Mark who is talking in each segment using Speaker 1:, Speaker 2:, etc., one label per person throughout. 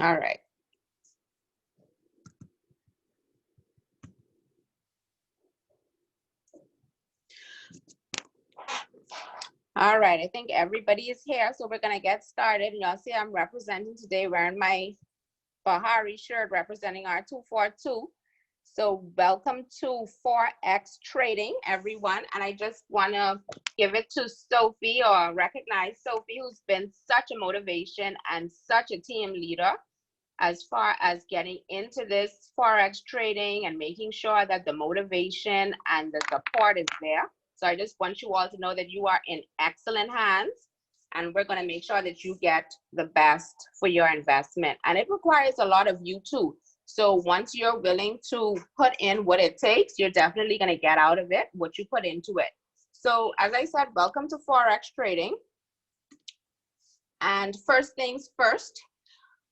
Speaker 1: All right. All right, I think everybody is here, so we're gonna get started. Y'all see I'm representing today wearing my Bahari shirt representing our 242. So welcome to Forex Trading, everyone. And I just wanna give it to Sophie, or recognize Sophie, who's been such a motivation and such a team leader as far as getting into this Forex trading and making sure that the motivation and the support is there. So I just want you all to know that you are in excellent hands, and we're going to make sure that you get the best for your investment. And it requires a lot of you too. So once you're willing to put in what it takes, you're definitely going to get out of it what you put into it. So as I said, welcome to Forex Trading. And first things first,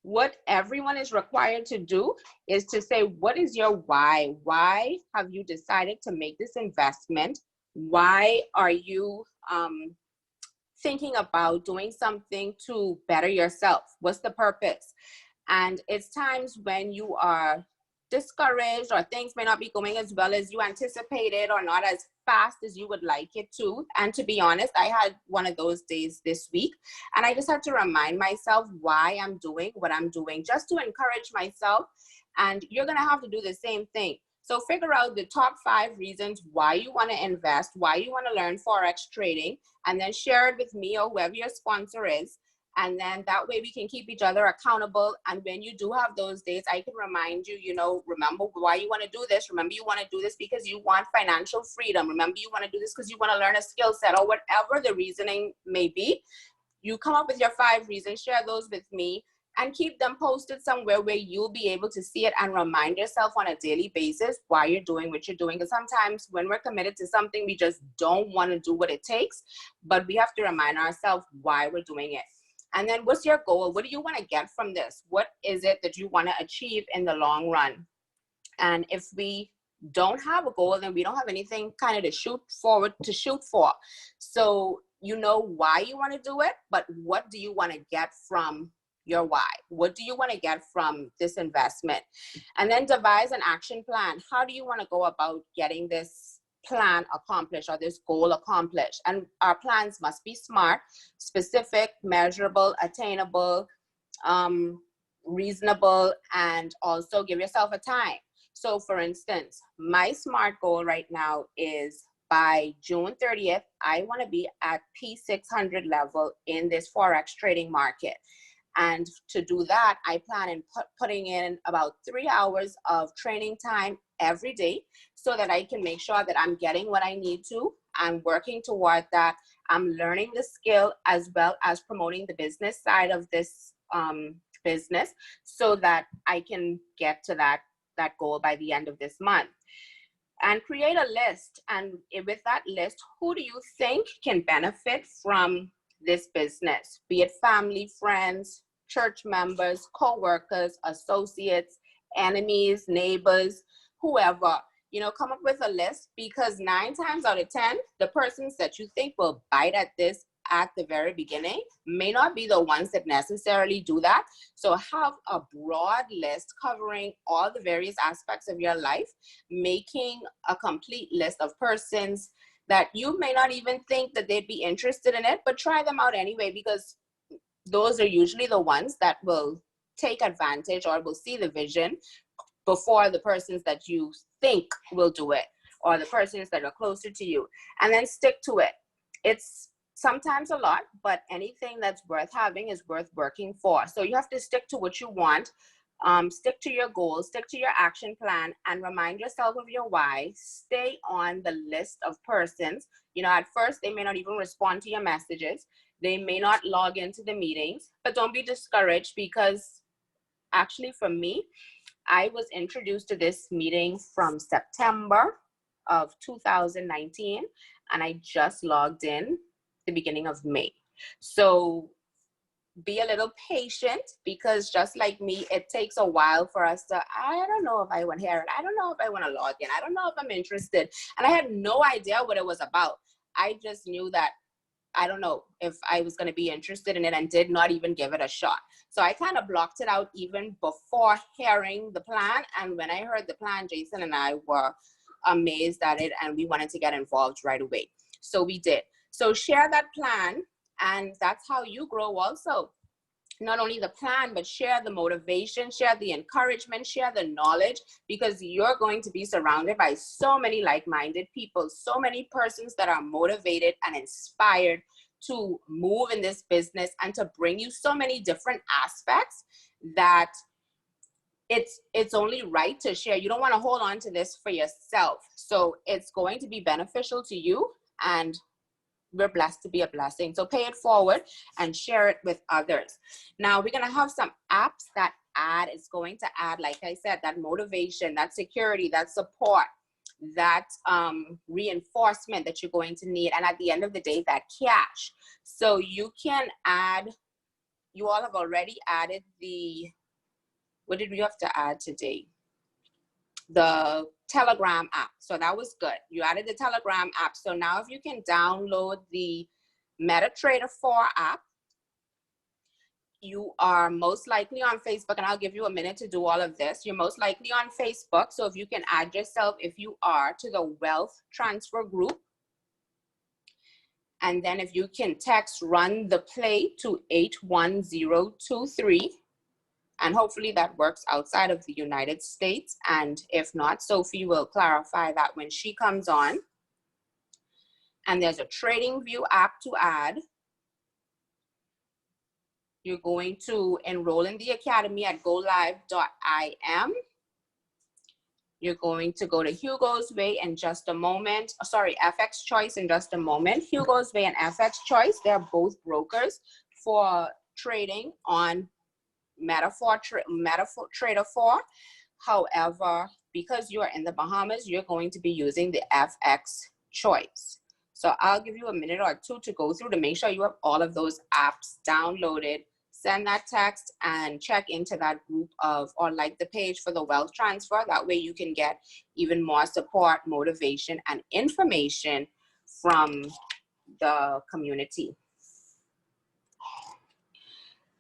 Speaker 1: what everyone is required to do is to say, what is your why? Why have you decided to make this investment? Why are you thinking about doing something to better yourself? What's the purpose? And it's times when you are discouraged, or things may not be going as well as you anticipated, or not as fast as you would like it to. And to be honest, I had one of those days this week, and I just had to remind myself why I'm doing what I'm doing, just to encourage myself. And you're going to have to do the same thing. So figure out the top 5 reasons why you want to invest, why you want to learn Forex trading, and then share it with me or whoever your sponsor is. And then that way we can keep each other accountable. And when you do have those days, I can remind you, remember why you want to do this. Remember you want to do this because you want financial freedom. Remember you want to do this because you want to learn a skill set, or whatever the reasoning may be. You come up with your 5 reasons, share those with me, and keep them posted somewhere where you'll be able to see it and remind yourself on a daily basis why you're doing what you're doing. Because sometimes when we're committed to something, we just don't want to do what it takes, but we have to remind ourselves why we're doing it. And then what's your goal? What do you want to get from this? What is it that you want to achieve in the long run? And if we don't have a goal, then we don't have anything kind of to shoot for. So you know why you want to do it, but what do you want to get from your why? What do you want to get from this investment? And then devise an action plan. How do you want to go about getting this plan accomplished, or this goal accomplished? And our plans must be smart, specific, measurable, attainable, reasonable, and also give yourself a time. So for instance, my SMART goal right now is by June 30th, I want to be at P600 level in this Forex trading market. And to do that, I plan on putting in about 3 hours of training time every day, so that I can make sure that I'm getting what I need to. I'm working toward that. I'm learning the skill as well as promoting the business side of this business, so that I can get to that goal by the end of this month. And create a list. And with that list, who do you think can benefit from this business? Be it family, friends, church members, co-workers, associates, enemies, neighbors, whoever. Come up with a list, because 9 times out of 10, the persons that you think will bite at this at the very beginning may not be the ones that necessarily do that. So have a broad list covering all the various aspects of your life, making a complete list of persons that you may not even think that they'd be interested in it, but try them out anyway, because those are usually the ones that will take advantage or will see the vision before the persons that you think will do it, or the persons that are closer to you. And then stick to it. It's sometimes a lot, but anything that's worth having is worth working for. So you have to stick to what you want, stick to your goals, stick to your action plan, and remind yourself of your why. Stay on the list of persons. At first, they may not even respond to your messages. They may not log into the meetings, but don't be discouraged, because actually for me, I was introduced to this meeting from September of 2019, and I just logged in the beginning of May. So be a little patient, because just like me, it takes a while for us to, I don't know if I want to hear it. I don't know if I want to log in. I don't know if I'm interested. And I had no idea what it was about. I just knew that I don't know if I was going to be interested in it, and did not even give it a shot. So I kind of blocked it out even before hearing the plan. And when I heard the plan, Jason and I were amazed at it, and we wanted to get involved right away. So we did. So share that plan, and that's how you grow also. Not only the plan, but share the motivation, share the encouragement, share the knowledge, because you're going to be surrounded by so many like-minded people, so many persons that are motivated and inspired to move in this business and to bring you so many different aspects that it's only right to share. You don't want to hold on to this for yourself. So it's going to be beneficial to you, and we're blessed to be a blessing. So pay it forward and share it with others. Now we're going to have some apps that it's going to add, like I said, that motivation, that security, that support, that reinforcement that you're going to need. And at the end of the day, that cash. So you can add, you all have already added what did we have to add today? The Telegram app. So that was good. You added the Telegram app. So now if you can download the Metatrader 4 app, you are most likely on Facebook, and I'll give you a minute to do all of this. You're most likely on Facebook. So if you can add yourself, if you are, to the wealth transfer group. And then if you can text run the play to 81023. And hopefully that works outside of the United States. And if not, Sophie will clarify that when she comes on. And there's a TradingView app to add. You're going to enroll in the academy at golive.im. You're going to go to Hugo's Way in just a moment. Sorry, FXChoice in just a moment. Hugo's Way and FXChoice, they're both brokers for trading on Metatrader 4. However, because you are in the Bahamas, you're going to be using the FXChoice. So I'll give you a minute or two to go through to make sure you have all of those apps downloaded. Send that text and check into that group or like the page for the wealth transfer. That way you can get even more support, motivation, and information from the community.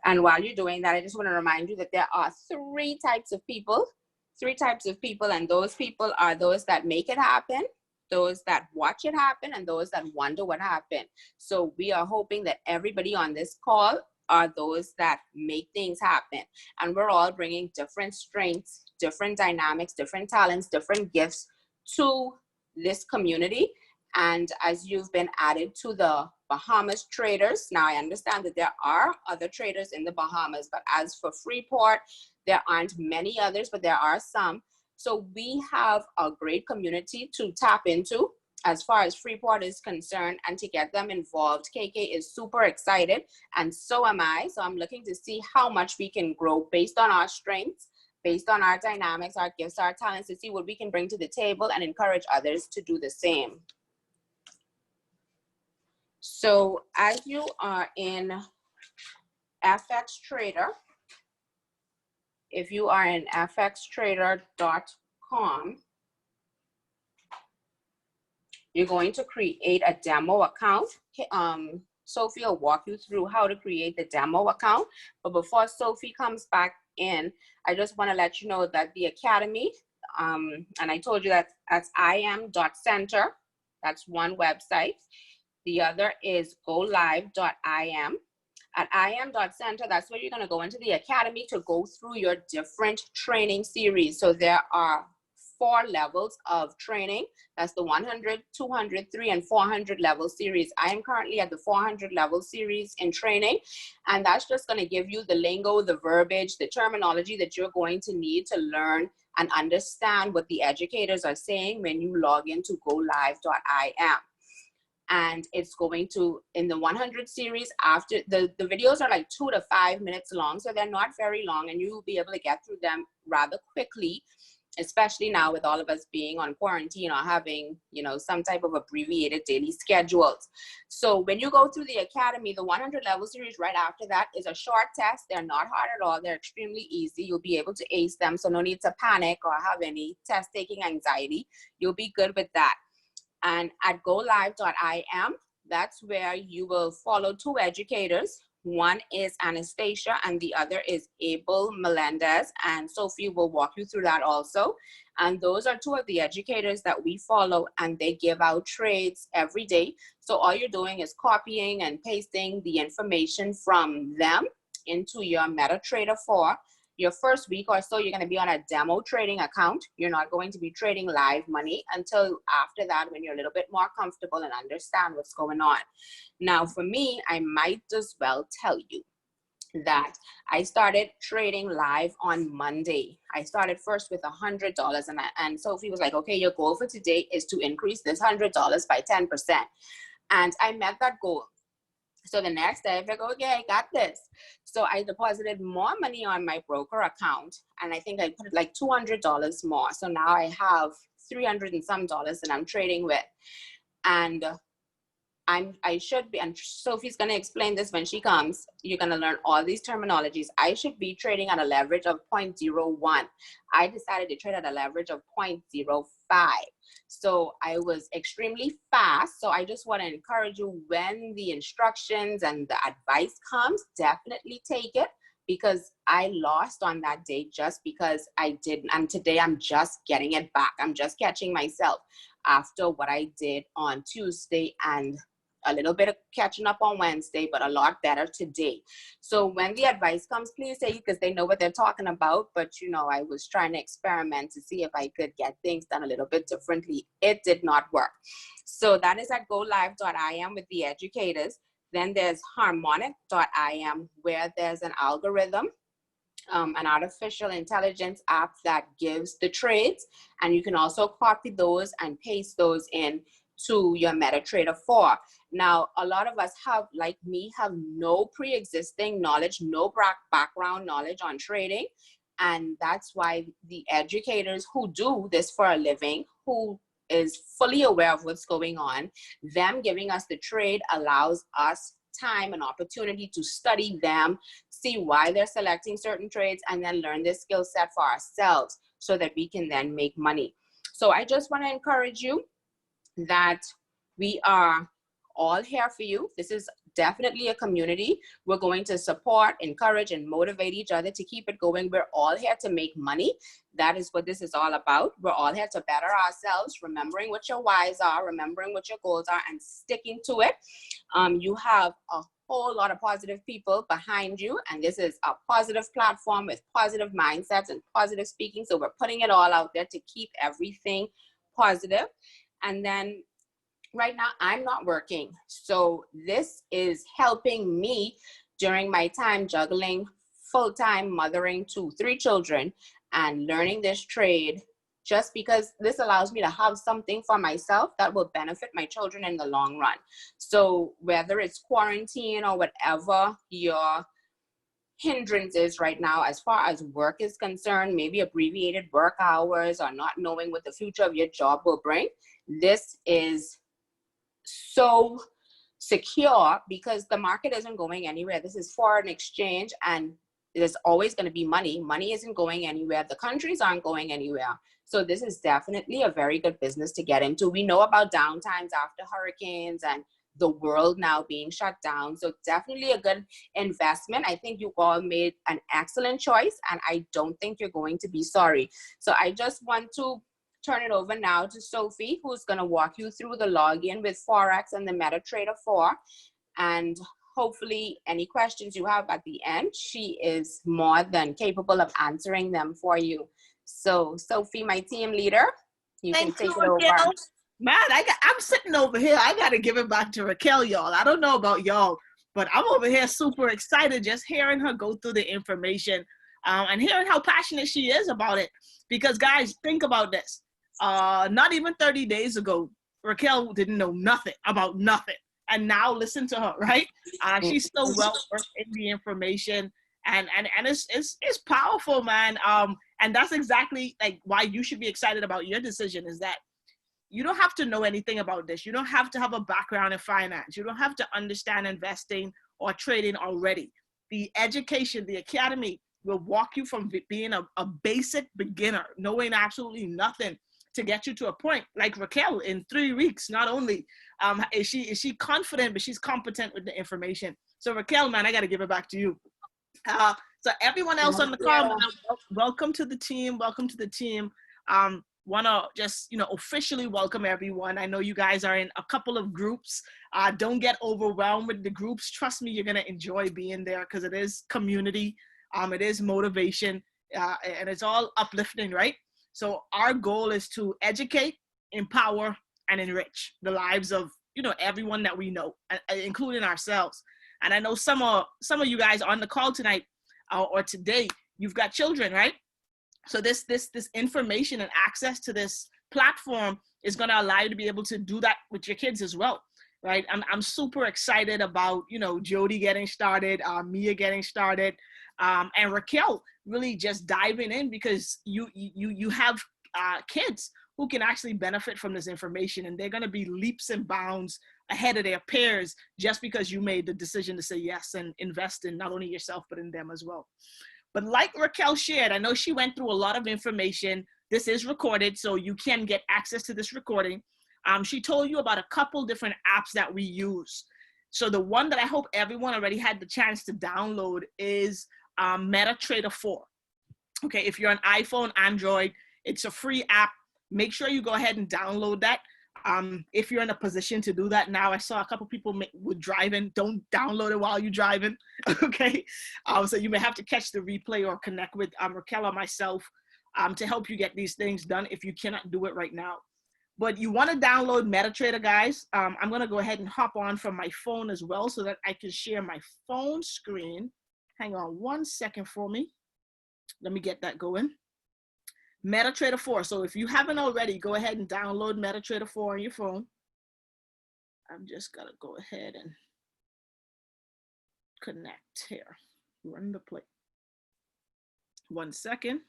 Speaker 1: And while you're doing that, I just want to remind you that there are three types of people, and those people are those that make it happen, those that watch it happen, and those that wonder what happened. So we are hoping that everybody on this call are those that make things happen. And we're all bringing different strengths, different dynamics, different talents, different gifts to this community. And as you've been added to the Bahamas traders, now I understand that there are other traders in the Bahamas, but as for Freeport, there aren't many others, but there are some. So we have a great community to tap into as far as Freeport is concerned, and to get them involved. KK is super excited, and so am I. So I'm looking to see how much we can grow based on our strengths, based on our dynamics, our gifts, our talents, to see what we can bring to the table and encourage others to do the same. So as you are in FXTrader, if you are in FXTrader.com, you're going to create a demo account. Sophie will walk you through how to create the demo account. But before Sophie comes back in, I just want to let you know that the Academy, and I told you that that's im.center. That's one website. The other is golive.im. At im.center, that's where you're going to go into the Academy to go through your different training series. So there are 4 levels of training. That's the 100, 200, 300, and 400 level series. I am currently at the 400 level series in training, and that's just going to give you the lingo, the verbiage, the terminology that you're going to need to learn and understand what the educators are saying when you log into golive.im. And it's going to, in the 100 series, after the videos are like 2 to 5 minutes long, so they're not very long, and you will be able to get through them rather quickly, especially now with all of us being on quarantine or having, you know, some type of abbreviated daily schedules. So when you go through the Academy, the 100 level series right after that is a short test. They're not hard at all. They're extremely easy. You'll be able to ace them, so no need to panic or have any test taking anxiety. You'll be good with that. And at golive.im, that's where you will follow two educators. One is Anastasia and the other is Abel Melendez, and Sophie will walk you through that also. And those are two of the educators that we follow, and they give out trades every day. So all you're doing is copying and pasting the information from them into your Metatrader 4. Your first week or so, you're going to be on a demo trading account. You're not going to be trading live money until after that, when you're a little bit more comfortable and understand what's going on. Now, for me, I might as well tell you that I started trading live on Monday. I started first with $100, and Sophie was like, okay, your goal for today is to increase this $100 by 10%. And I met that goal. So the next day I figured, okay, I got this. So I deposited more money on my broker account, and I think I put like $200 more. So now I have $300 and some that I'm trading with. And I should be, and Sophie's going to explain this when she comes, you're going to learn all these terminologies. I should be trading at a leverage of 0.01. I decided to trade at a leverage of 0.05. So I was extremely fast. So I just want to encourage you, when the instructions and the advice comes, definitely take it, because I lost on that day just because I didn't. And today I'm just getting it back. I'm just catching myself after what I did on Tuesday and a little bit of catching up on Wednesday, but a lot better today. So when the advice comes, please say, because they know what they're talking about. But you know, I was trying to experiment to see if I could get things done a little bit differently. It did not work. So that is at golive.im with the educators. Then there's harmonic.im, where there's an algorithm, an artificial intelligence app that gives the trades, and you can also copy those and paste those in to your Metatrader 4. Now, a lot of us have, like me, have no pre-existing knowledge, no background knowledge on trading. And that's why the educators who do this for a living, who is fully aware of what's going on, them giving us the trade allows us time and opportunity to study them, see why they're selecting certain trades, and then learn this skill set for ourselves so that we can then make money. So I just want to encourage you that we are all here for you. This is definitely a community. We're going to support, encourage, and motivate each other to keep it going. We're all here to make money. That is what this is all about. We're all here to better ourselves, remembering what your whys are, remembering what your goals are, and sticking to it. You have a whole lot of positive people behind you, and this is a positive platform with positive mindsets and positive speaking. So we're putting it all out there to keep everything positive. And then right now I'm not working. So this is helping me during my time juggling full-time mothering 2-3 children and learning this trade, just because this allows me to have something for myself that will benefit my children in the long run. So whether it's quarantine or whatever your hindrance is right now, as far as work is concerned, maybe abbreviated work hours or not knowing what the future of your job will bring, this is so secure because the market isn't going anywhere. This is foreign exchange, and there's always going to be money. Money isn't going anywhere. The countries aren't going anywhere. So this is definitely a very good business to get into. We know about downtimes after hurricanes and the world now being shut down. So definitely a good investment. I think you all made an excellent choice, and I don't think you're going to be sorry. So I just want to turn it over now to Sophie, who's going to walk you through the login with Forex and the Metatrader 4. And hopefully any questions you have at the end, she is more than capable of answering them for you. So Sophie, my team leader, you can take it over.
Speaker 2: Man, I'm sitting over here. I got to give it back to Rickelle, y'all. I don't know about y'all, but I'm over here super excited just hearing her go through the information and hearing how passionate she is about it. Because guys, think about this. Not even 30 days ago, Rickelle didn't know nothing about nothing. And now listen to her, right? She's so well versed in the information, and it's powerful, man. And that's exactly like why you should be excited about your decision, is that you don't have to know anything about this. You don't have to have a background in finance. You don't have to understand investing or trading already. The education, the academy will walk you from being a basic beginner, knowing absolutely nothing, to get you to a point like Rickelle in 3 weeks. Not only is she confident, but she's competent with the information. So Rickelle, man, I got to give it back to you. So everyone else on the call, welcome to the team. Welcome to the team. Want to just, officially welcome everyone. I know you guys are in a couple of groups. Don't get overwhelmed with the groups. Trust me, you're going to enjoy being there because it is community. It is motivation, and it's all uplifting, right? So our goal is to educate, empower, and enrich the lives of, everyone that we know, including ourselves. And I know some of you guys on the call tonight or today, you've got children, right? So this information and access to this platform is going to allow you to be able to do that with your kids as well, right? I'm super excited about, Jody getting started, Mia getting started, and Rickelle really just diving in because you have kids who can actually benefit from this information, and they're going to be leaps and bounds ahead of their peers just because you made the decision to say yes and invest in not only yourself but in them as well. But like Rickelle shared, I know she went through a lot of information. This is recorded, so you can get access to this recording. She told you about a couple different apps that we use. So the one that I hope everyone already had the chance to download is Metatrader 4. Okay, if you're on iPhone, Android, it's a free app. Make sure you go ahead and download that. If you're in a position to do that now, I saw a couple people with driving. Don't download it while you're driving, okay? So you may have to catch the replay or connect with Rickelle or myself to help you get these things done if you cannot do it right now. But you want to download Metatrader, guys. I'm going to go ahead and hop on from my phone as well so that I can share my phone screen. Hang on 1 second for me. Let me get that going. Metatrader 4. So if you haven't already, go ahead and download Metatrader 4 on your phone. I'm just going to go ahead and connect here. Run the play. 1 second.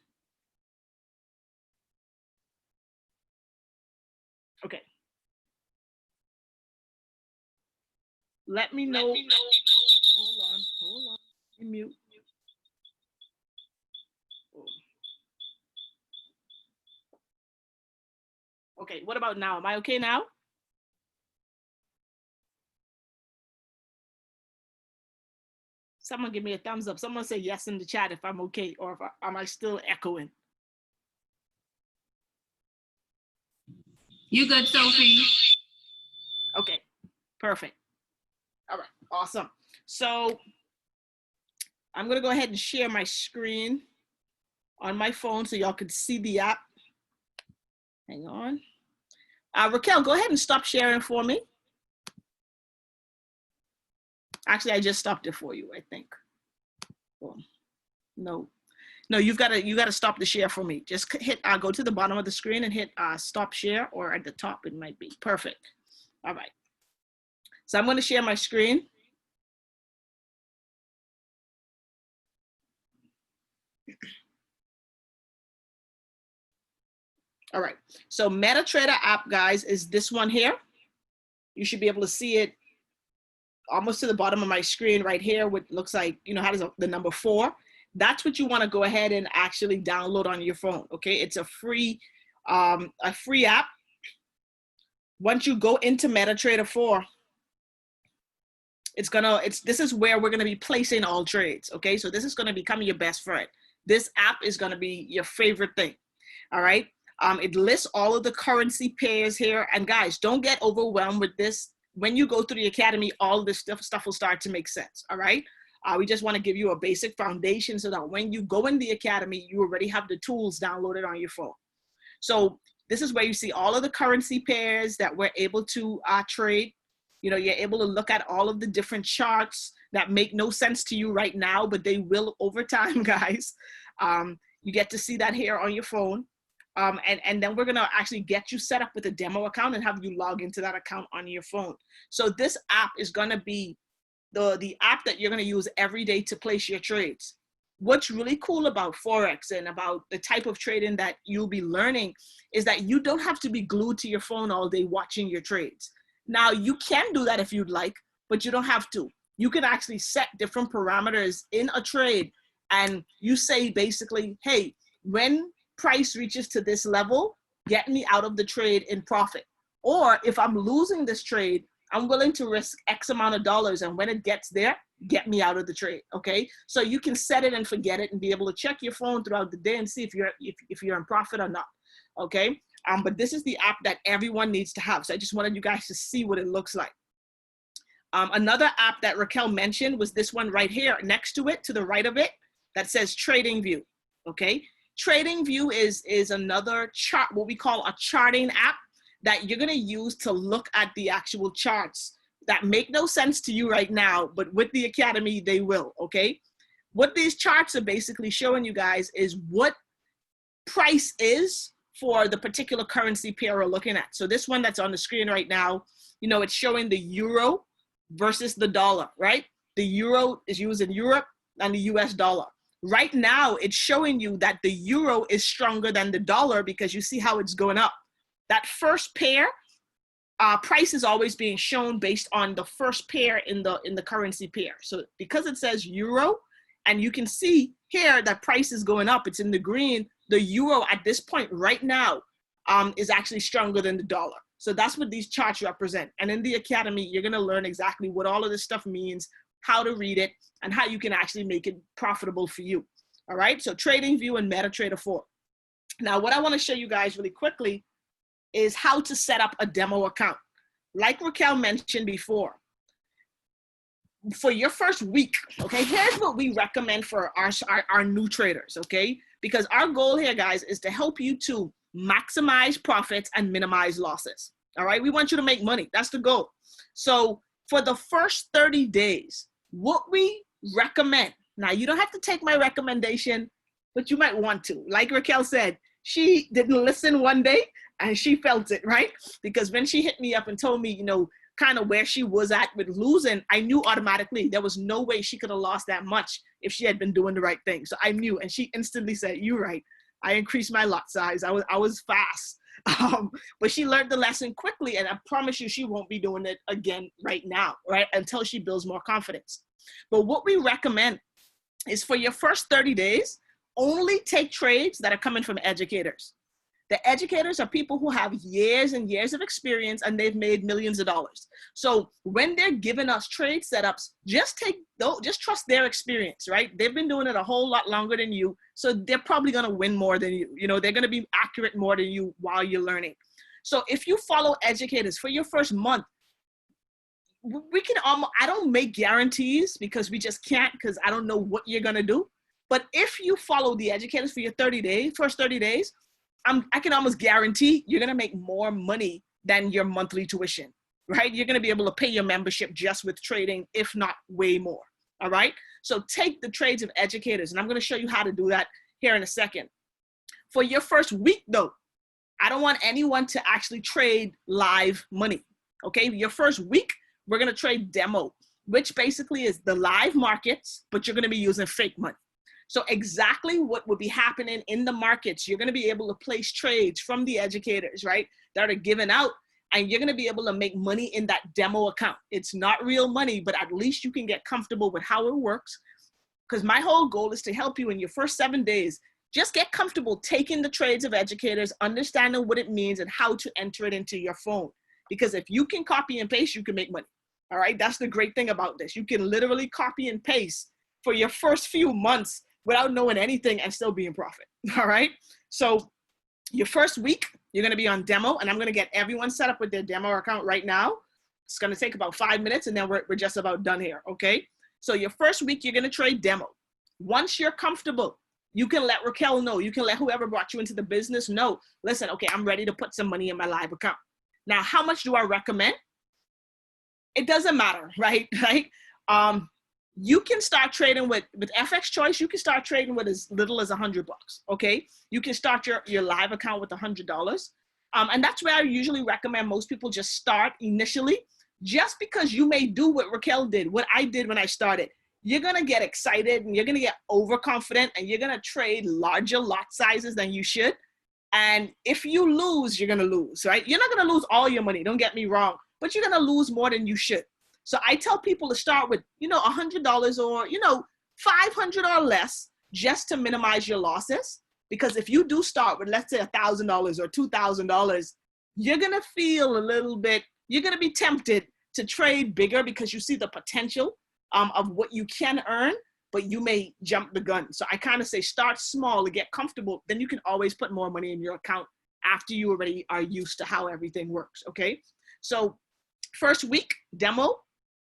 Speaker 2: Okay. Let me know. Hold on. Mute. Okay, what about now? Am I okay now? Someone give me a thumbs up. Someone say yes in the chat if I'm okay, or am I still echoing?
Speaker 3: You good, Sophie?
Speaker 2: Okay, perfect. All right, awesome. So I'm gonna go ahead and share my screen on my phone so y'all can see the app. Hang on. Rickelle, go ahead and stop sharing for me. Actually, I just stopped it for you, I think. Oh, no, you've got to stop the share for me. Just hit, go to the bottom of the screen and hit stop share, or at the top it might be. Perfect. All right. So I'm going to share my screen. All right, so Metatrader app, guys, is this one here. You should be able to see it almost to the bottom of my screen right here, what looks like, how does the number 4? That's what you want to go ahead and actually download on your phone, okay? It's a free app. Once you go into Metatrader 4, this is where we're gonna be placing all trades, okay? So this is gonna become your best friend. This app is gonna be your favorite thing, all right? It lists all of the currency pairs here. And guys, don't get overwhelmed with this. When you go through the academy, all of this stuff will start to make sense, all right? We just want to give you a basic foundation so that when you go in the academy, you already have the tools downloaded on your phone. So this is where you see all of the currency pairs that we're able to trade. You're able to look at all of the different charts that make no sense to you right now, but they will over time, guys. You get to see that here on your phone. And then we're gonna actually get you set up with a demo account and have you log into that account on your phone. So this app is gonna be the app that you're gonna use every day to place your trades. What's really cool about Forex and about the type of trading that you'll be learning is that you don't have to be glued to your phone all day watching your trades. Now you can do that if you'd like, but you don't have to. You can actually set different parameters in a trade and you say basically, hey, when price reaches to this level, get me out of the trade in profit. Or if I'm losing this trade, I'm willing to risk X amount of dollars. And when it gets there, get me out of the trade. Okay. So you can set it and forget it and be able to check your phone throughout the day and see if you're in profit or not. Okay. But this is the app that everyone needs to have. So I just wanted you guys to see what it looks like. Another app that Rickelle mentioned was this one right here next to it, to the right of it, that says TradingView. Okay. TradingView is another chart, what we call a charting app that you're going to use to look at the actual charts that make no sense to you right now, but with the Academy, they will, okay? What these charts are basically showing you guys is what price is for the particular currency pair we're looking at. So this one that's on the screen right now, you know, it's showing the euro versus the dollar, right? The euro is used in Europe and the US dollar. Right now, it's showing you that the euro is stronger than the dollar because you see how it's going up. That first pair, price is always being shown based on the first pair in the currency pair. So because it says euro, and you can see here that price is going up, it's in the green, the euro at this point right now is actually stronger than the dollar. So that's what these charts represent. And in the Academy, you're gonna learn exactly what all of this stuff means, how to read it, and how you can actually make it profitable for you. All right, so TradingView and Metatrader 4. Now, what I wanna show you guys really quickly is how to set up a demo account. Like Rickelle mentioned before, for your first week, okay, here's what we recommend for our new traders, okay? Because our goal here, guys, is to help you to maximize profits and minimize losses, all right? We want you to make money. That's the goal. So for the first 30 days, what we recommend, now you don't have to take my recommendation, but you might want to. Like Rickelle said, she didn't listen one day and she felt it, right? Because when she hit me up and told me, you know, kind of where she was at with losing, I knew automatically there was no way she could have lost that much if she had been doing the right thing. So I knew, and she instantly said, "You're right. I increased my lot size. I was fast." But she learned the lesson quickly, and I promise you she won't be doing it again right now, right? Until she builds more confidence. But what we recommend is for your first 30 days, only take trades that are coming from educators. The educators are people who have years and years of experience and they've made millions of dollars. So when they're giving us trade setups, just trust their experience, right? They've been doing it a whole lot longer than you. So they're probably going to win more than you. You know, they're going to be accurate more than you while you're learning. So if you follow educators for your first month, we can I don't make guarantees because we just can't, because I don't know what you're going to do. But if you follow the educators for your first 30 days, I can almost guarantee you're going to make more money than your monthly tuition, right? You're going to be able to pay your membership just with trading, if not way more. All right. So take the trades of educators, and I'm going to show you how to do that here in a second. For your first week, though, I don't want anyone to actually trade live money. Okay. Your first week, we're going to trade demo, which basically is the live markets, but you're going to be using fake money. So exactly what would be happening in the markets, you're going to be able to place trades from the educators, right, that are given out, and you're going to be able to make money in that demo account. It's not real money, but at least you can get comfortable with how it works, because my whole goal is to help you in your first 7 days. Just get comfortable taking the trades of educators, understanding what it means and how to enter it into your phone. Because if you can copy and paste, you can make money. All right, that's the great thing about this. You can literally copy and paste for your first few months without knowing anything and still be in profit. All right. So your first week, you're going to be on demo, and I'm going to get everyone set up with their demo account right now. It's going to take about 5 minutes, and then we're just about done here. Okay. So your first week, you're going to trade demo. Once you're comfortable, you can let Rickelle know. You can let whoever brought you into the business know, listen, okay, I'm ready to put some money in my live account. Now, how much do I recommend? It doesn't matter, right? Right. You can start trading with FXChoice. You can start trading with as little as $100. Okay, you can start your live account with $100, and that's where I usually recommend most people just start initially, just because you may do what Rickelle did, what I did when I started. You're gonna get excited and you're gonna get overconfident, and you're gonna trade larger lot sizes than you should. And if you lose, you're gonna lose, right? You're not gonna lose all your money. Don't get me wrong, but you're gonna lose more than you should. So I tell people to start with, you know, $100 or, you know, $500 or less, just to minimize your losses. Because if you do start with, let's say, $1,000 or $2,000, you're going to feel a little bit, you're going to be tempted to trade bigger because you see the potential of what you can earn, but you may jump the gun. So I kind of say start small to get comfortable. Then you can always put more money in your account after you already are used to how everything works, okay? So first week, demo.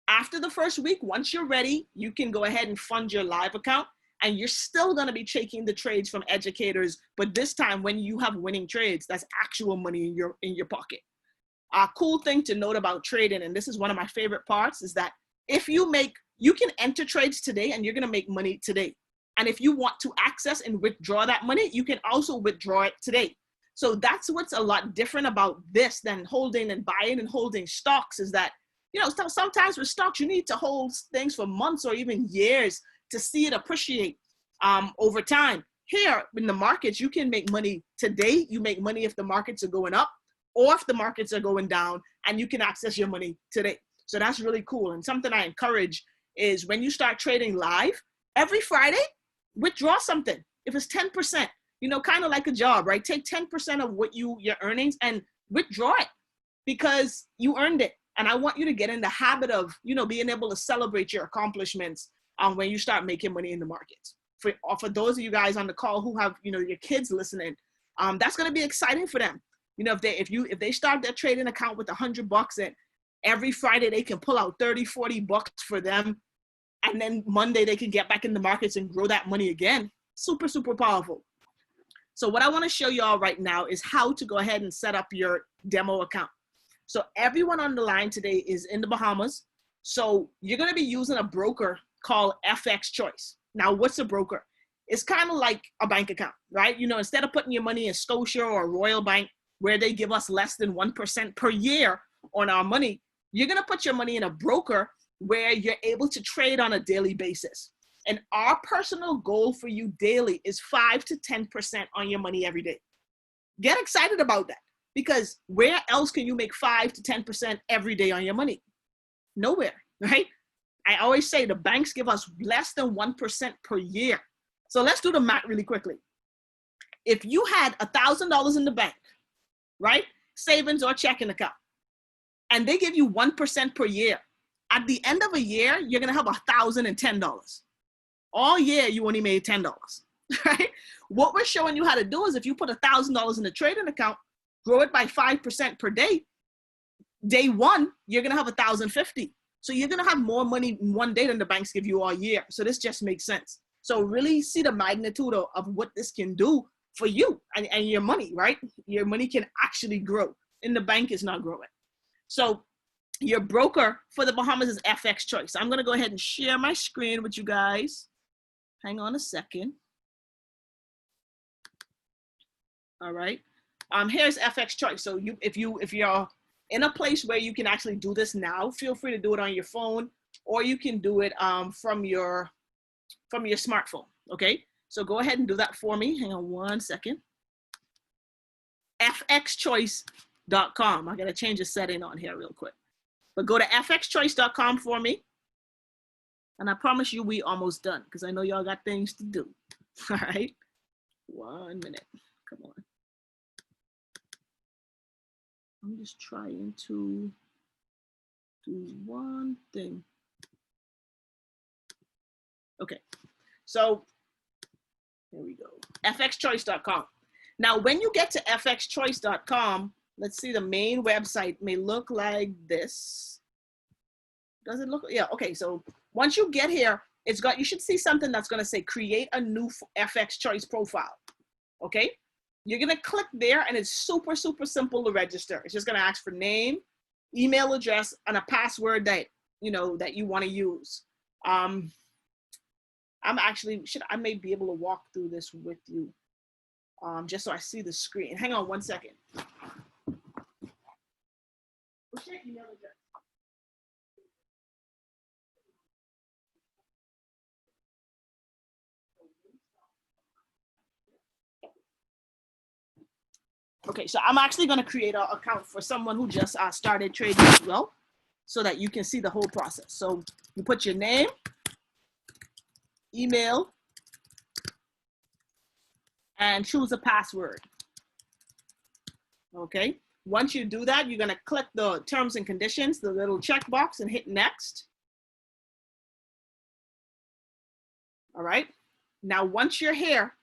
Speaker 2: After the first week, once you're ready, you can go ahead and fund your live account, and you're still gonna be taking the trades from educators, but this time when you have winning trades, that's actual money in your pocket. A cool thing to note about trading, and this is one of my favorite parts, is that if you can enter trades today and you're gonna make money today. And if you want to access and withdraw that money, you can also withdraw it today. So that's what's a lot different about this than holding and buying and holding stocks, is that, you know, sometimes with stocks, you need to hold things for months or even years to see it appreciate over time. Here in the markets, you can make money today. You make money if the markets are going up or if the markets are going down, and you can access your money today. So that's really cool. And something I encourage is when you start trading live, every Friday, withdraw something. If it's 10%, you know, kind of like a job, right? Take 10% of what your earnings and withdraw it because you earned it. And I want you to get in the habit of, you know, being able to celebrate your accomplishments when you start making money in the markets. For those of you guys on the call who have, you know, your kids listening, that's going to be exciting for them. You know, if they start their trading account with $100 and every Friday they can pull out $30-40 for them, and then Monday they can get back in the markets and grow that money again. Super, super powerful. So what I want to show y'all right now is how to go ahead and set up your demo account. So everyone on the line today is in the Bahamas. So you're going to be using a broker called FXChoice. Now, what's a broker? It's kind of like a bank account, right? You know, instead of putting your money in Scotia or Royal Bank, where they give us less than 1% per year on our money, you're going to put your money in a broker where you're able to trade on a daily basis. And our personal goal for you daily is 5 to 10% on your money every day. Get excited about that, because where else can you make 5 to 10% every day on your money? Nowhere, right? I always say the banks give us less than 1% per year. So let's do the math really quickly. If you had $1,000 in the bank, right? Savings or checking account, and they give you 1% per year, at the end of a year, you're going to have $1,010. All year, you only made $10, right? What we're showing you how to do is if you put $1,000 in a trading account, grow it by 5% per day, day one, you're going to have $1,050. So you're going to have more money in one day than the banks give you all year. So this just makes sense. So really see the magnitude of what this can do for you and your money, right? Your money can actually grow, and the bank is not growing. So your broker for the Bahamas is FXChoice. I'm going to go ahead and share my screen with you guys. Hang on a second. All right. Here's FXChoice. So if you're in a place where you can actually do this now, feel free to do it on your phone, or you can do it from your smartphone. Okay. So go ahead and do that for me. Hang on one second. FXChoice.com. I got to change the setting on here real quick. But go to FXChoice.com for me. And I promise you we almost done, because I know y'all got things to do. All right. 1 minute. Come on. I'm just trying to do one thing. Okay. So here we go. FXChoice.com. Now, when you get to FXChoice.com, let's see, the main website may look like this. Does it look? Yeah. Okay. So once you get here, you should see something that's going to say create a new FXChoice profile. Okay. You're going to click there, and it's super, super simple to register. It's just going to ask for name, email address, and a password that you want to use. I may be able to walk through this with you, just so I see the screen. Hang on one second. What's your email address? Okay, so I'm actually going to create an account for someone who just started trading as well, so that you can see the whole process. So you put your name, email, and choose a password. Okay. Once you do that, you're going to click the terms and conditions, the little checkbox, and hit next. All right. Now, once you're here,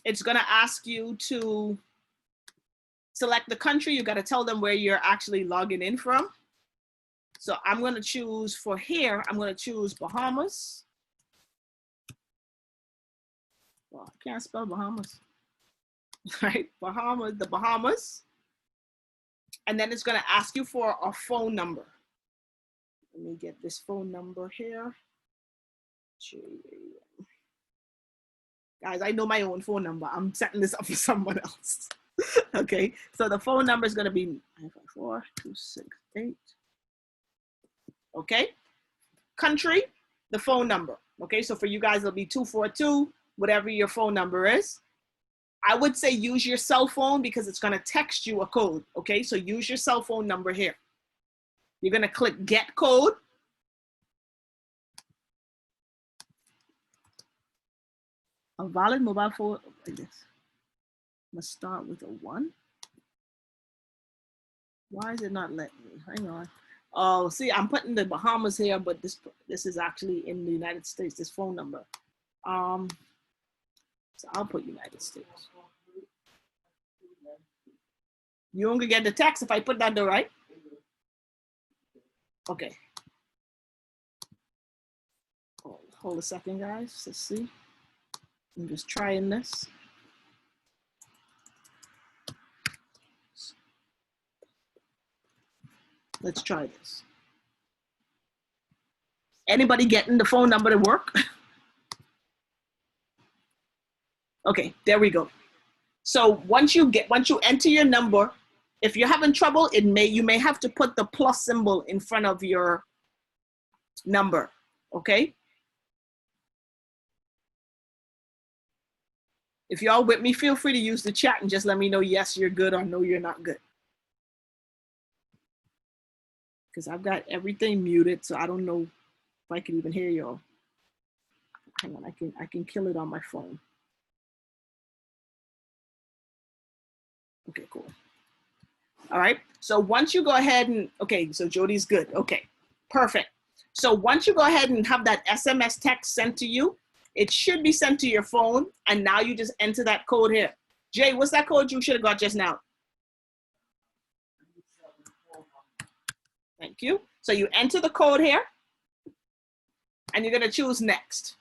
Speaker 2: it's going to ask you to select the country. You got to tell them where you're actually logging in from. So I'm going to choose for here, I'm going to choose Bahamas. Well, I can't spell Bahamas. Right? Bahamas, the Bahamas. And then it's going to ask you for a phone number. Let me get this phone number here. Guys, I know my own phone number. I'm setting this up for someone else. Okay, so the phone number is going to be 954-268. Okay, country, the phone number. Okay, so for you guys, it'll be 242, whatever your phone number is. I would say use your cell phone because it's going to text you a code. Okay, so use your cell phone number here. You're going to click get code. A valid mobile phone, like this. Must start with a 1. Why is it not letting me? Hang on. Oh, see, I'm putting the Bahamas here, but this is actually in the United States, this phone number. So I'll put United States. You only get the text if I put that there, right? Okay. Oh, hold a second, guys. Let's see. I'm just trying this. Let's try this. Anybody getting the phone number to work? Okay, there we go. So once you enter your number, if you're having trouble, you may have to put the plus symbol in front of your number. Okay. If y'all with me, feel free to use the chat and just let me know yes, you're good, or no, you're not good. Because I've got everything muted, so I don't know if I can even hear y'all. Hang on, I can kill it on my phone. Okay, cool. All right, so once you go ahead and, okay, so Jody's good. Okay, perfect. So once you go ahead and have that SMS text sent to you, it should be sent to your phone, and now you just enter that code here. Jay, what's that code you should have got just now? Thank you. So you enter the code here, and you're gonna choose next.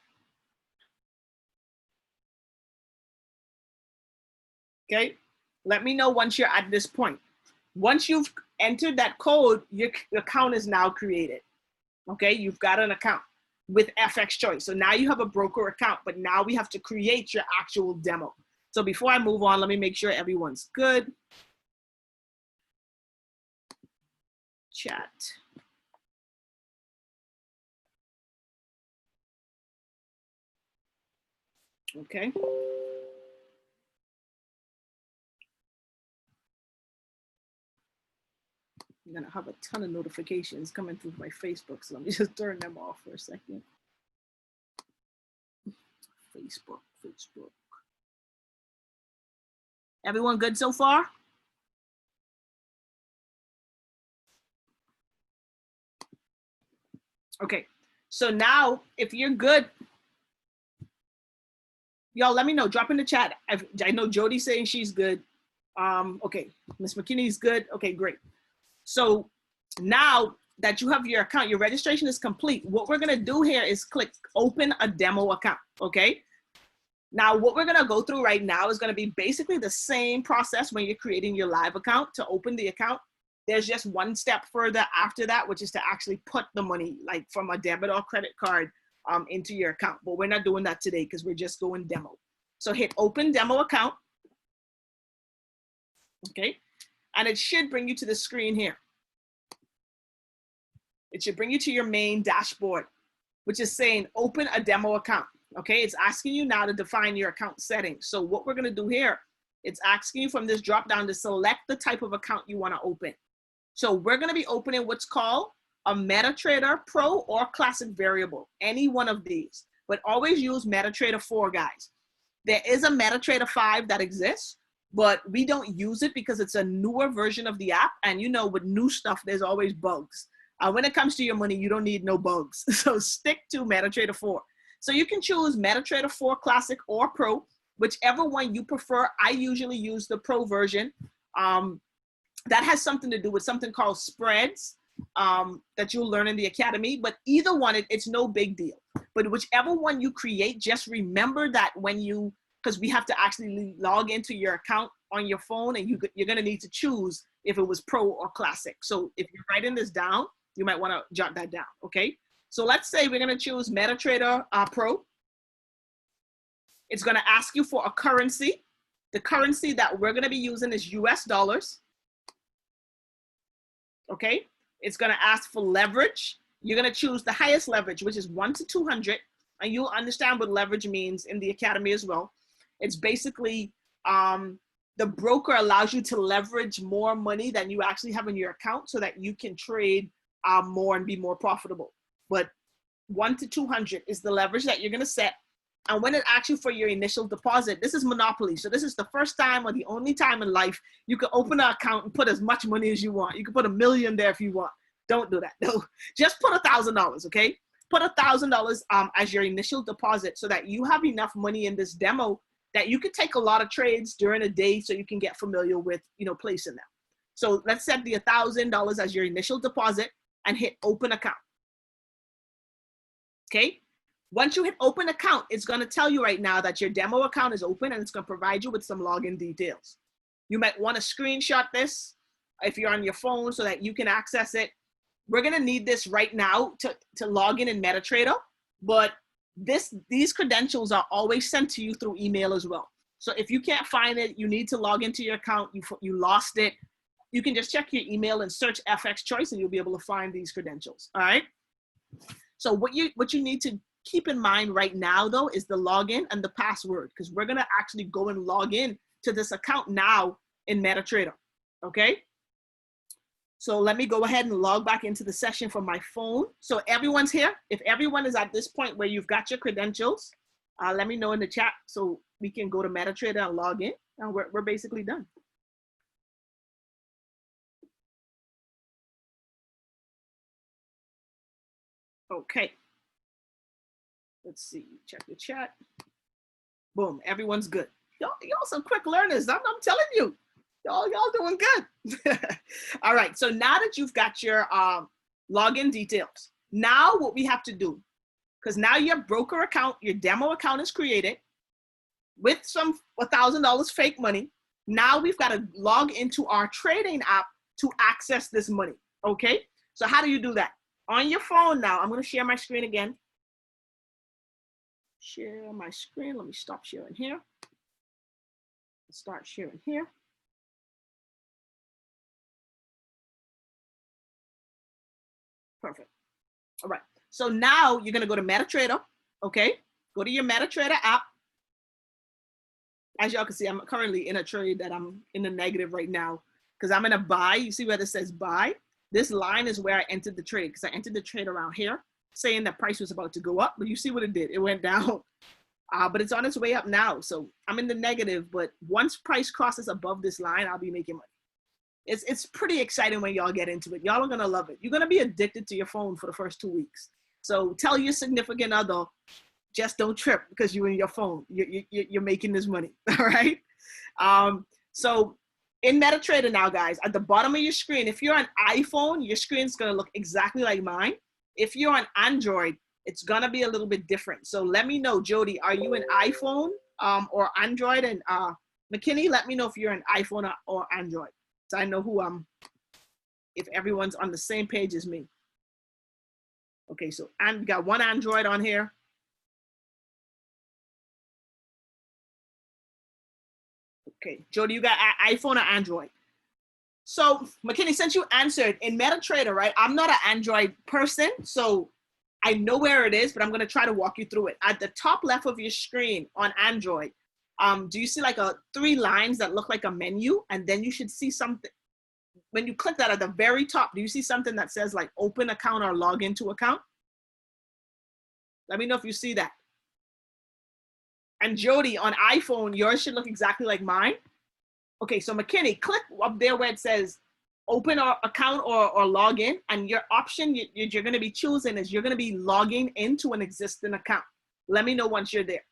Speaker 2: Okay, let me know once you're at this point. Once you've entered that code, your account is now created. Okay, you've got an account with FXChoice. So now you have a broker account, but now we have to create your actual demo. So before I move on, let me make sure everyone's good. Chat. Okay. I'm gonna have a ton of notifications coming through my Facebook, so let me just turn them off for a second. Facebook. Everyone good so far? Okay, so now if you're good, y'all let me know, drop in the chat. I know Jody's saying she's good. Okay, Miss McKinney's good. Okay, great. So now that you have your account, your registration is complete. What we're gonna do here is click open a demo account, okay? Now what we're gonna go through right now is gonna be basically the same process when you're creating your live account to open the account. There's just one step further after that, which is to actually put the money, like from a debit or credit card, into your account. But we're not doing that today because we're just going demo. So hit open demo account, okay? And it should bring you to the screen here. It should bring you to your main dashboard, which is saying open a demo account, okay? It's asking you now to define your account settings. So what we're gonna do here, it's asking you from this drop down to select the type of account you wanna open. So we're gonna be opening what's called a Metatrader Pro or Classic Variable, any one of these, but always use Metatrader 4, guys. There is a Metatrader 5 that exists, but we don't use it because it's a newer version of the app. And you know, with new stuff, there's always bugs. When it comes to your money, you don't need no bugs. So stick to Metatrader 4. So you can choose Metatrader 4 Classic or Pro, whichever one you prefer. I usually use the Pro version. That has something to do with something called spreads that you'll learn in the academy. But either one, it's no big deal. But whichever one you create, just remember that when you, because we have to actually log into your account on your phone, and you're going to need to choose if it was Pro or Classic. So if you're writing this down, you might want to jot that down, okay? So let's say we're going to choose Metatrader Pro. It's going to ask you for a currency. The currency that we're going to be using is US dollars, okay? It's going to ask for leverage. You're going to choose the highest leverage, which is 1 to 200, and you'll understand what leverage means in the academy as well. It's basically the broker allows you to leverage more money than you actually have in your account so that you can trade more and be more profitable. But 1 to 200 is the leverage that you're going to set. And when it asks you for your initial deposit, this is Monopoly. So this is the first time or the only time in life you can open an account and put as much money as you want. You can put $1 million there if you want. Don't do that. No, just put $1,000, okay? Put $1,000 as your initial deposit so that you have enough money in this demo that you can take a lot of trades during a day so you can get familiar with, you know, placing them. So let's set the $1,000 as your initial deposit and hit open account. Okay? Once you hit open account, it's going to tell you right now that your demo account is open, and it's going to provide you with some login details. You might want to screenshot this if you're on your phone so that you can access it. We're going to need this right now to log in Metatrader, but these credentials are always sent to you through email as well. So if you can't find it, you need to log into your account, you lost it, you can just check your email and search FXChoice and you'll be able to find these credentials, all right? So what you need to keep in mind right now though is the login and the password, because we're gonna actually go and log in to this account now in Metatrader, okay? So let me go ahead and log back into the session from my phone. So everyone's here. If everyone is at this point where you've got your credentials, let me know in the chat so we can go to Metatrader and log in, and we're basically done. Okay. Let's see, check the chat. Boom, everyone's good. Y'all some quick learners, I'm telling you. Y'all doing good. All right, so now that you've got your login details, now what we have to do, because now your broker account, your demo account is created with some $1,000 fake money. Now we've got to log into our trading app to access this money, okay? So how do you do that? On your phone now, I'm gonna share my screen again. Share my screen, let me stop sharing here. Start sharing here. Perfect. All right. So now you're going to go to Metatrader. Okay. Go to your Metatrader app. As y'all can see, I'm currently in a trade that I'm in the negative right now because I'm in a buy. You see where this says buy? This line is where I entered the trade because I entered the trade around here saying that price was about to go up, but you see what it did. It went down, but it's on its way up now. So I'm in the negative, but once price crosses above this line, I'll be making money. It's pretty exciting when y'all get into it. Y'all are going to love it. You're going to be addicted to your phone for the first 2 weeks. So tell your significant other, just don't trip because you're in your phone. You're making this money, all right? So in Metatrader now, guys, at the bottom of your screen, if you're on iPhone, your screen's going to look exactly like mine. If you're on Android, it's going to be a little bit different. So let me know, Jody, are you an iPhone or Android? And McKinney, let me know if you're an iPhone or Android. So I know who if everyone's on the same page as me. Okay, so we got one Android on here. Okay, Jody, you got iPhone or Android? So McKinney, since you answered in Metatrader, right? I'm not an Android person, so I know where it is, but I'm gonna try to walk you through it. At the top left of your screen on Android, do you see like 3 lines that look like a menu? And then you should see something. When you click that at the very top, do you see something that says like open account or log into account? Let me know if you see that. And Jody, on iPhone, yours should look exactly like mine. Okay, so McKinney, click up there where it says open our account or log in, and your option you're going to be choosing is you're going to be logging into an existing account. Let me know once you're there.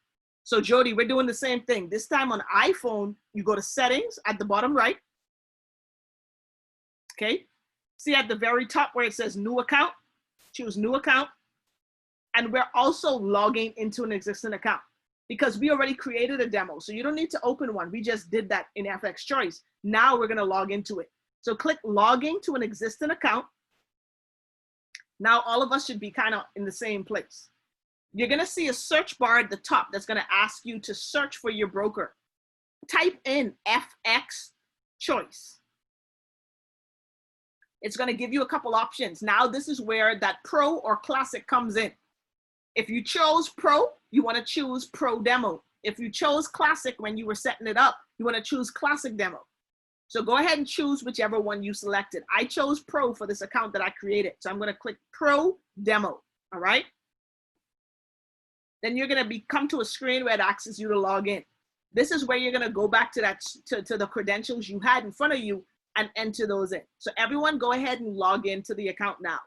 Speaker 2: So Jody, we're doing the same thing. This time on iPhone, you go to settings at the bottom right. Okay, see at the very top where it says new account, choose new account. And we're also logging into an existing account because we already created a demo. So you don't need to open one. We just did that in FXChoice. Now we're going to log into it. So click logging to an existing account. Now all of us should be kind of in the same place. You're going to see a search bar at the top that's going to ask you to search for your broker. Type in FXChoice. It's going to give you a couple options. Now this is where that Pro or Classic comes in. If you chose Pro, you want to choose Pro Demo. If you chose Classic when you were setting it up, you want to choose Classic Demo. So go ahead and choose whichever one you selected. I chose Pro for this account that I created. So I'm going to click Pro Demo. All right. Then you're going to come to a screen where it asks you to log in. This is where you're going to go back to that to the credentials you had in front of you and enter those in. So everyone go ahead and log into the account now.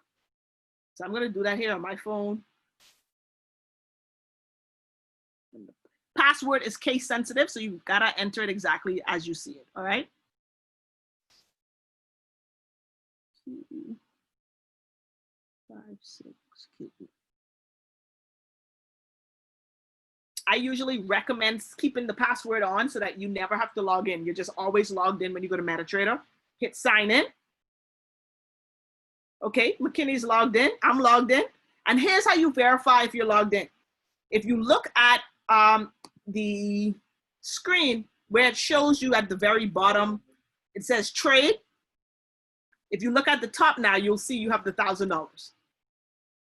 Speaker 2: So I'm going to do that here on my phone. Password is case sensitive, so you've got to enter it exactly as you see it. All right. 2, 5, 6, I usually recommend keeping the password on so that you never have to log in. You're just always logged in when you go to Metatrader. Hit sign in. Okay, McKinney's logged in. I'm logged in. And here's how you verify if you're logged in. If you look at the screen where it shows you at the very bottom, it says trade. If you look at the top now, you'll see you have the $1,000.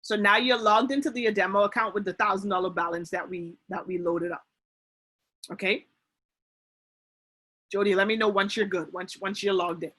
Speaker 2: So now you're logged into the demo account with the $1,000 balance that we loaded up. Okay. Jody, let me know once you're good, once you're logged in.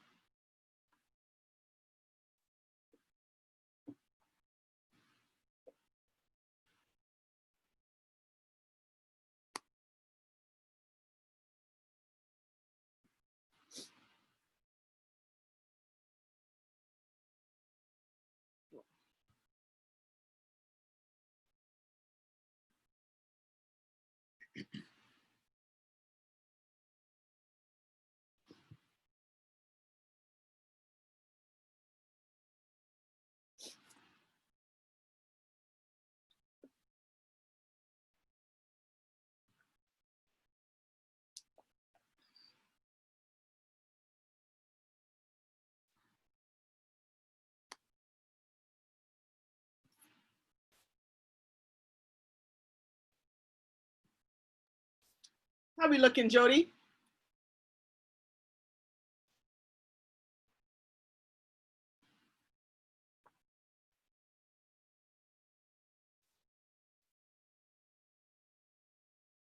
Speaker 2: How we looking, Jody?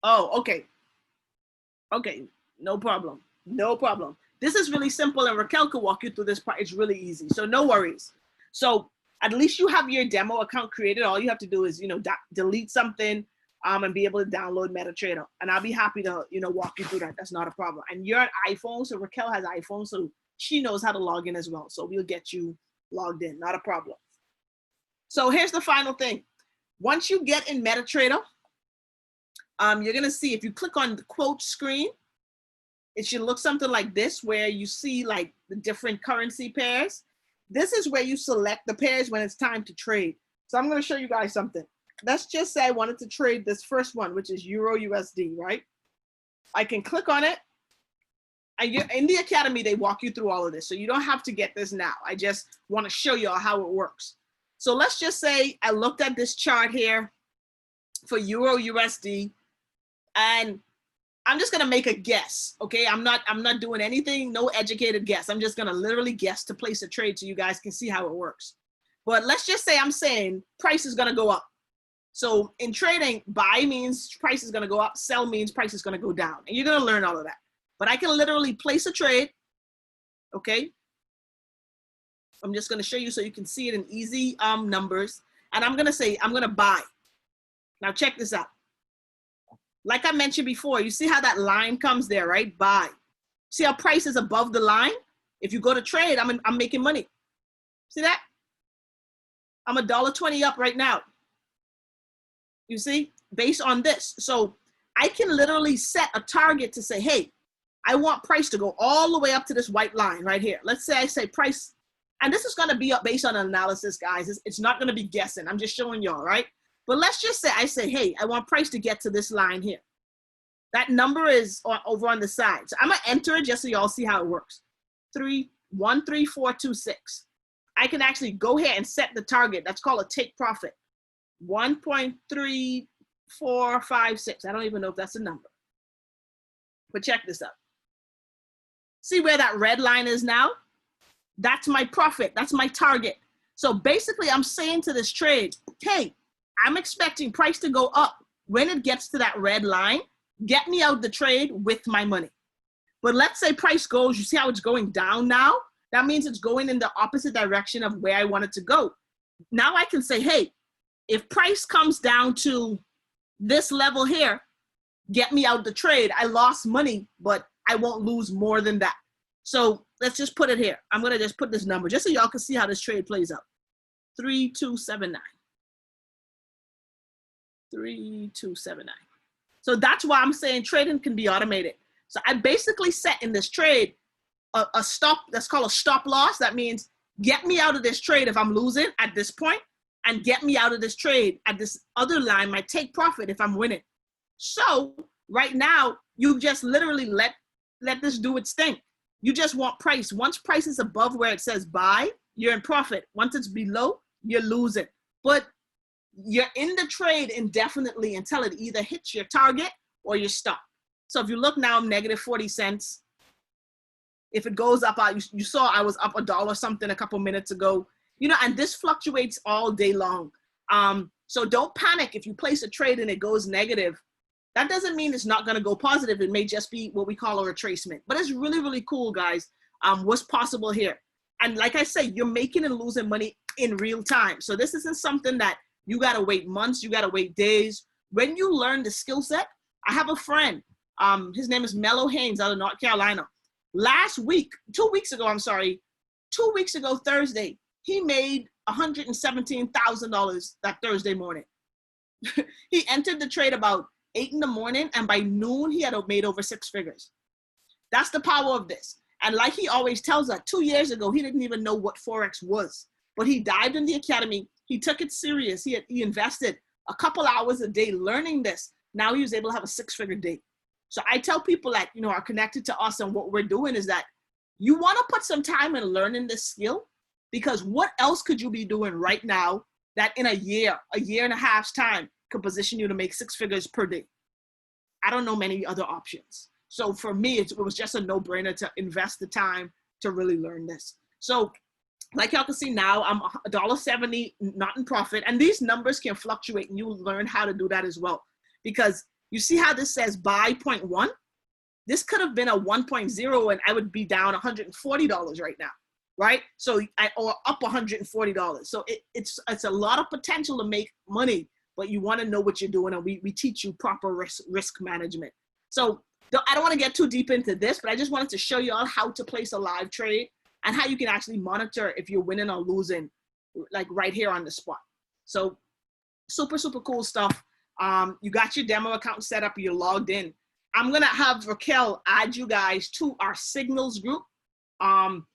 Speaker 2: Oh, okay. Okay, no problem. No problem. This is really simple, and Rickelle could walk you through this part. It's really easy, so no worries. So at least you have your demo account created. All you have to do is, delete something and be able to download Metatrader. And I'll be happy to, walk you through that. That's not a problem. And you're on iPhone, so Rickelle has iPhone, so she knows how to log in as well. So we'll get you logged in, not a problem. So here's the final thing. Once you get in Metatrader, you're going to see if you click on the quote screen, it should look something like this, where you see like the different currency pairs. This is where you select the pairs when it's time to trade. So I'm going to show you guys something. Let's just say I wanted to trade this first one, which is Euro USD, right? I can click on it. And in the Academy, they walk you through all of this. So you don't have to get this now. I just want to show you how it works. So let's just say I looked at this chart here for Euro USD, and I'm just gonna make a guess, okay? I'm not doing anything, no educated guess. I'm just gonna literally guess to place a trade so you guys can see how it works. But let's just say I'm saying price is gonna go up. So in trading, buy means price is gonna go up, sell means price is gonna go down. And you're gonna learn all of that. But I can literally place a trade, okay? I'm just gonna show you so you can see it in easy numbers. And I'm gonna say, I'm gonna buy. Now check this out. like I mentioned before, you see how that line comes there, right? Buy. See how price is above the line? If you go to trade, I'm making money. See that? I'm $1.20 up right now. You see, based on this. So I can literally set a target to say, hey, I want price to go all the way up to this white line right here. Let's say I say price, and this is going to be based on analysis, guys. It's not going to be guessing. I'm just showing y'all, right? But let's just say I say, hey, I want price to get to this line here. That number is over on the side. So I'm going to enter it just so y'all see how it works. 13426. I can actually go ahead and set the target. That's called a take profit. 1.3456. I don't even know if that's a number. But check this out. See where that red line is now? That's my profit. That's my target. So basically, I'm saying to this trade, hey, I'm expecting price to go up. When it gets to that red line, get me out the trade with my money. But let's say price goes, you see how it's going down now? That means it's going in the opposite direction of where I want it to go. Now I can say, hey, if price comes down to this level here, get me out the trade. I lost money, but I won't lose more than that. So let's just put it here. I'm going to just put this number just so y'all can see how this trade plays out. 3279. 3279. So that's why I'm saying trading can be automated. So I basically set in this trade a stop, that's called a stop loss. That means get me out of this trade if I'm losing at this point, and get me out of this trade at this other line, my take profit if I'm winning. So right now, you just literally let this do its thing. You just want price. Once price is above where it says buy, you're in profit. Once it's below, you're losing. But you're in the trade indefinitely until it either hits your target or you stop. So if you look now, I'm negative 40 cents. If it goes up, you saw I was up $1 something a couple minutes ago. You know, and this fluctuates all day long. So don't panic if you place a trade and it goes negative. That doesn't mean it's not going to go positive. It may just be what we call a retracement. But it's really, really cool, guys, what's possible here. And like I say, you're making and losing money in real time. So this isn't something that you got to wait months. You got to wait days. When you learn the skill set, I have a friend. His name is Mello Haynes out of North Carolina. Last week, 2 weeks ago, Thursday, he made $117,000 that Thursday morning. He entered the trade about 8 in the morning, and by noon, he had made over 6 figures. That's the power of this. And like he always tells us, 2 years ago, he didn't even know what Forex was. But he dived in the academy. He took it serious. He invested a couple hours a day learning this. Now he was able to have a 6-figure day. So I tell people that, you know, are connected to us, and what we're doing is that you want to put some time in learning this skill, because what else could you be doing right now that in a year and a half's time could position you to make 6 figures per day? I don't know many other options. So for me, it was just a no-brainer to invest the time to really learn this. So like y'all can see now, I'm $1.70 not in profit. And these numbers can fluctuate, and you learn how to do that as well. Because you see how this says buy 0.1? This could have been a 1.0 and I would be down $140 right now, right? So or up $140. So it's a lot of potential to make money, but you want to know what you're doing, and we teach you proper risk management. So I don't want to get too deep into this, but I just wanted to show you all how to place a live trade and how you can actually monitor if you're winning or losing, like right here on the spot. So super, super cool stuff. You got your demo account set up, you're logged in. I'm gonna have Rickelle add you guys to our Signals group,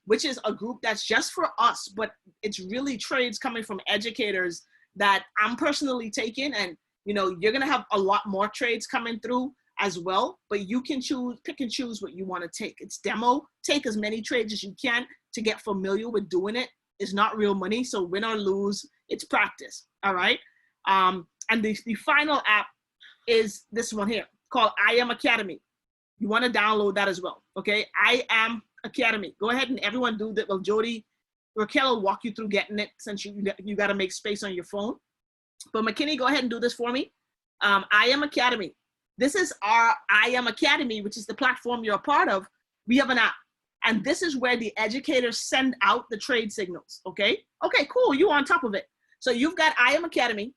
Speaker 2: which is a group that's just for us, but it's really trades coming from educators that I'm personally taking, and you know, you're gonna have a lot more trades coming through as well, but you can pick and choose what you want to take. It's demo. Take as many trades as you can to get familiar with doing it. It's not real money, so win or lose, it's practice. All right. And the final app is this one here called I Am Academy. You want to download that as well. Okay. I Am Academy. Go ahead and everyone do that. Well, Jody, Rickelle will walk you through getting it, since you got to make space on your phone. But McKinney, go ahead and do this for me. I Am Academy. This is our I Am Academy, which is the platform you're a part of. We have an app, and this is where the educators send out the trade signals. Okay. Okay, cool. You on top of it. So you've got I Am Academy.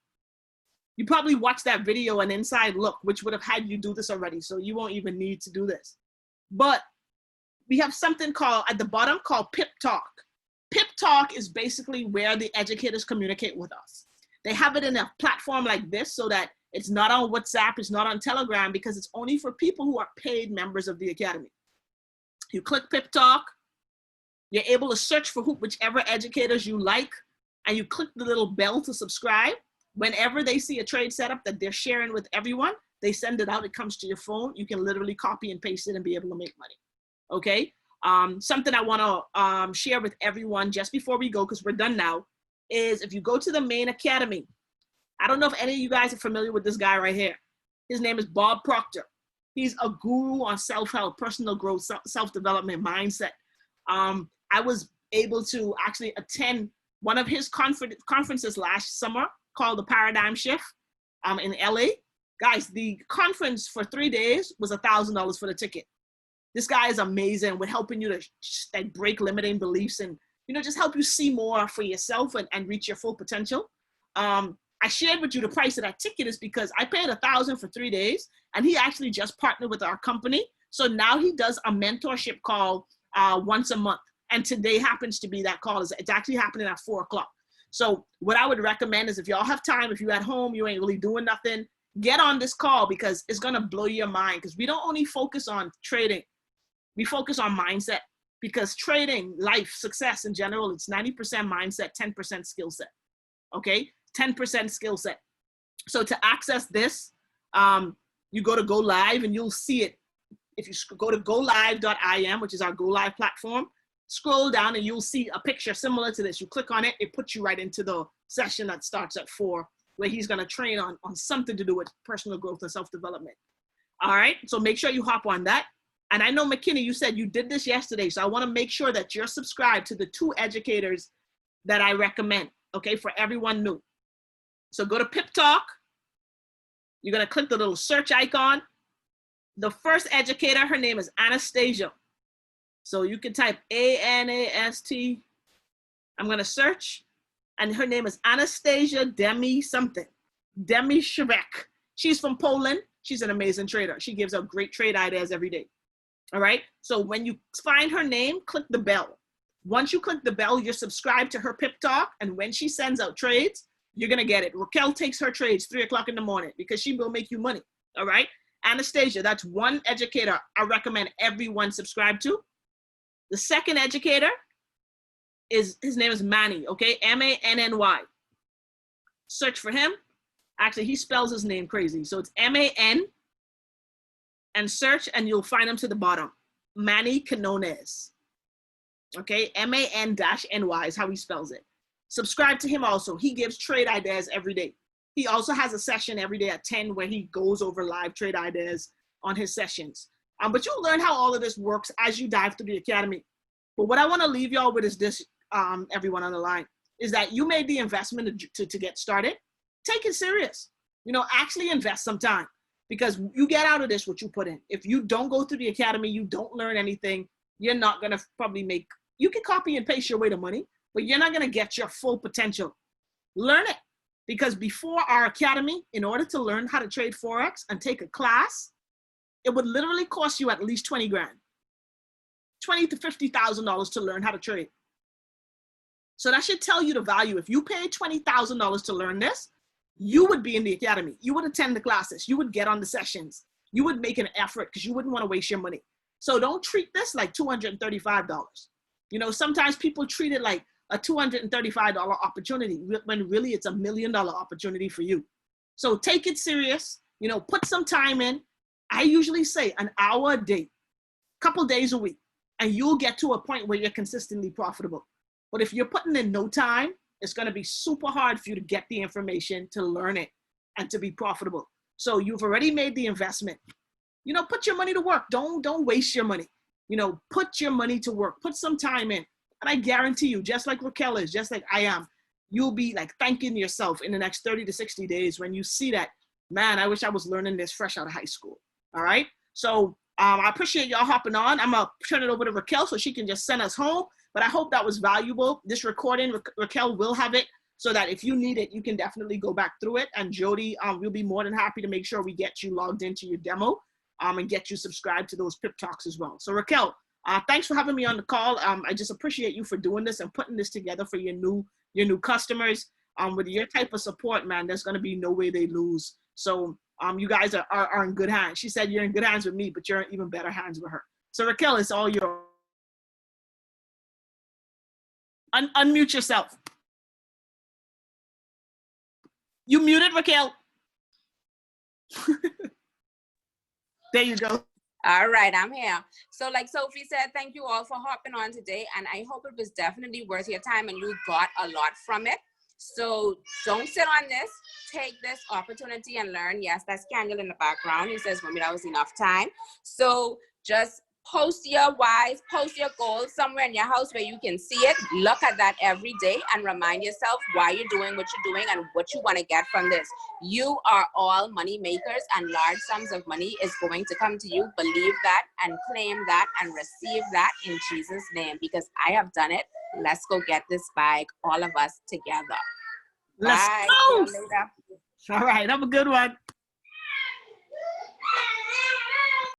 Speaker 2: You probably watched that video, An Inside Look, which would have had you do this already. So you won't even need to do this. But we have something called at the bottom called Pip Talk. Pip Talk is basically where the educators communicate with us. They have it in a platform like this so that it's not on WhatsApp, it's not on Telegram, because it's only for people who are paid members of the Academy. You click Pip Talk, you're able to search for whichever educators you like, and you click the little bell to subscribe. Whenever they see a trade setup that they're sharing with everyone, they send it out, it comes to your phone. You can literally copy and paste it and be able to make money, okay? Something I wanna share with everyone just before we go, because we're done now, is if you go to the main academy, I don't know if any of you guys are familiar with this guy right here. His name is Bob Proctor. He's a guru on self-help, personal growth, self-development, mindset. I was able to actually attend one of his conferences last summer called the Paradigm Shift in LA. Guys, the conference for 3 days was $1,000 for the ticket. This guy is amazing with helping you to break limiting beliefs and, you know, just help you see more for yourself and reach your full potential. I shared with you the price of that ticket is because I paid $1,000 for 3 days, and he actually just partnered with our company. So now he does a mentorship call once a month. And today happens to be that call. It's actually happening at 4 o'clock. So what I would recommend is if y'all have time, if you're at home, you ain't really doing nothing, get on this call because it's gonna blow your mind, because we don't only focus on trading, we focus on mindset, because trading, life, success in general, it's 90% mindset, 10% skill set, okay? 10% skill set. So to access this, you go live and you'll see it. If you go to golive.im, which is our Go Live platform, scroll down and you'll see a picture similar to this. You click on it, it puts you right into the session that starts at 4, where he's gonna train on something to do with personal growth and self-development. All right, so make sure you hop on that. And I know, McKinney, you said you did this yesterday, so I wanna make sure that you're subscribed to the 2 educators that I recommend, okay, for everyone new. So go to Pip Talk, you're gonna click the little search icon. The first educator, her name is Anastasia. So you can type A-N-A-S-T. I'm gonna search, and her name is Anastasia Demi something. Demi Shrek. She's from Poland. She's an amazing trader. She gives out great trade ideas every day. All right, so when you find her name, click the bell. Once you click the bell, you're subscribed to her Pip Talk, and when she sends out trades, you're gonna get it. Rickelle takes her trades 3 o'clock in the morning because she will make you money, all right? Anastasia, that's one educator I recommend everyone subscribe to. The second educator his name is Manny, okay? M-A-N-N-Y. Search for him. Actually, he spells his name crazy. So it's M-A-N and search and you'll find him to the bottom. Manny Canones. Okay, M-A-N-N-Y is how he spells it. Subscribe to him also. He gives trade ideas every day. He also has a session every day at 10 where he goes over live trade ideas on his sessions. But you'll learn how all of this works as you dive through the academy. But what I want to leave y'all with is this, everyone on the line, is that you made the investment to get started. Take it serious. You know, actually invest some time, because you get out of this what you put in. If you don't go through the academy, you don't learn anything, you're not going to probably make, you can copy and paste your way to money, but you're not going to get your full potential. Learn it. Because before our academy, in order to learn how to trade Forex and take a class, it would literally cost you at least 20 grand, $20,000 to $50,000 to learn how to trade. So that should tell you the value. If you paid $20,000 to learn this, you would be in the academy. You would attend the classes. You would get on the sessions. You would make an effort because you wouldn't want to waste your money. So don't treat this like $235. You know, sometimes people treat it like a $235 opportunity when really it's $1 million opportunity for you. So take it serious, you know, put some time in. I usually say an hour a day, couple days a week, and you'll get to a point where you're consistently profitable. But if you're putting in no time, it's going to be super hard for you to get the information, to learn it, and to be profitable. So you've already made the investment. You know, put your money to work. Don't waste your money. You know, put your money to work. Put some time in. And I guarantee you, just like Rickelle is, just like I am, you'll be like thanking yourself in the next 30 to 60 days when you see that, man, I wish I was learning this fresh out of high school. All right. So I appreciate y'all hopping on. I'm going to turn it over to Rickelle so she can just send us home. But I hope that was valuable. This recording, Rickelle will have it so that if you need it, you can definitely go back through it. And Jody, we'll be more than happy to make sure we get you logged into your demo and get you subscribed to those Pip Talks as well. So Rickelle, thanks for having me on the call. I just appreciate you for doing this and putting this together for your new customers. With your type of support, man, there's going to be no way they lose. So you guys are in good hands. She said you're in good hands with me, but you're in even better hands with her. So Rickelle, it's all yours. Unmute yourself. You muted, Rickelle. There you go.
Speaker 1: All right, I'm here. So like Sophie said, thank you all for hopping on today. And I hope it was definitely worth your time and you got a lot from it. So don't sit on this. Take this opportunity and learn. Yes, that's Candle in the background. He says, "Mommy, that was enough time." So just post your whys, post your goals somewhere in your house where you can see it. Look at that every day and remind yourself why you're doing what you're doing and what you want to get from this. You are all money makers and large sums of money is going to come to you. Believe that and claim that and receive that in Jesus' name, because I have done it. Let's go get this bag, all of us together.
Speaker 2: Let's
Speaker 1: Bye.
Speaker 2: go.
Speaker 1: See you later.
Speaker 2: All right, have a good one.